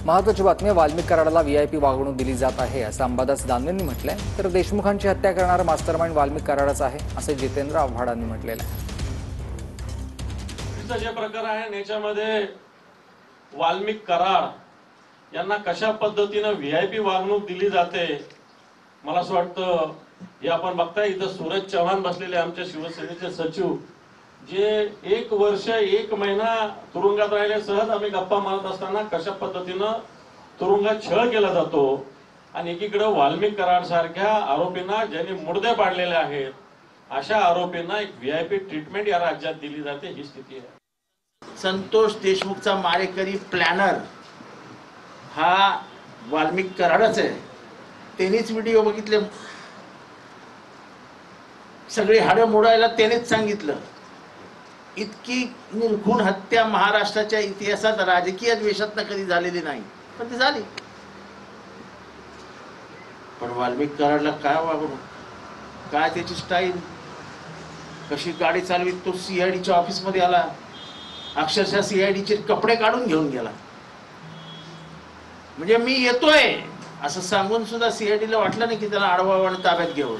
महत्त्वाची बातमी, वाल्मिक कराडला व्हीआयपी वागणूक दिली जात आहे असं अंबादास दानवेंनी म्हटलंय, तर देशमुखांची हत्या करणारा मास्टरमाइंड वाल्मिक कराडच आहे असे जितेंद्र आव्हाडांनी म्हटलेलं आहे. जे प्रकार आहे याच्यामध्ये वाल्मिक कराड यांना कशा पद्धतीने व्हीआयपी वागणूक दिली जाते, मला असं वाटतं हे आपण बघताय. इथं सूरज चव्हाण बसलेले आमच्या शिवसेनेचे सचिव, जे 1 वर्ष 1 महिना तुरुंगात राहिले. सहज आम्ही गप्पा मारत असताना कशा पद्धतीनं तुरुंगात छळ केला जातो आणि एकीकडे वाल्मिक कराड सारख्या आरोपींना ज्यांनी मुर्दे पाडलेले आहेत अशा आरोपींना एक व्हीआयपी ट्रीटमेंट या राज्यात दिली जाते, ही स्थिती आहे. संतोष देशमुखचा मारेकरी प्लॅनर हा वाल्मिक कराडच आहे. त्यांनीच व्हिडिओ बघितले, सगळी हाडं मोडायला त्यानेच सांगितलं. इतकी निर्घृण हत्या महाराष्ट्राच्या इतिहासात राजकीय द्वेषातनं कधी झालेली नाही, पण ती झाली. पण वाल्मिक कराडला काय वागणूक, काय त्याची स्टाईल, कशी गाडी चालवीत तो सीआयडीच्या ऑफिसमध्ये आला, अक्षरशः सीआयडीचे कपडे काढून घेऊन गेला. म्हणजे मी येतोय असं सांगून सुद्धा सीआयडीला वाटलं नाही की त्याला अडवावं आणि ताब्यात घ्यावं.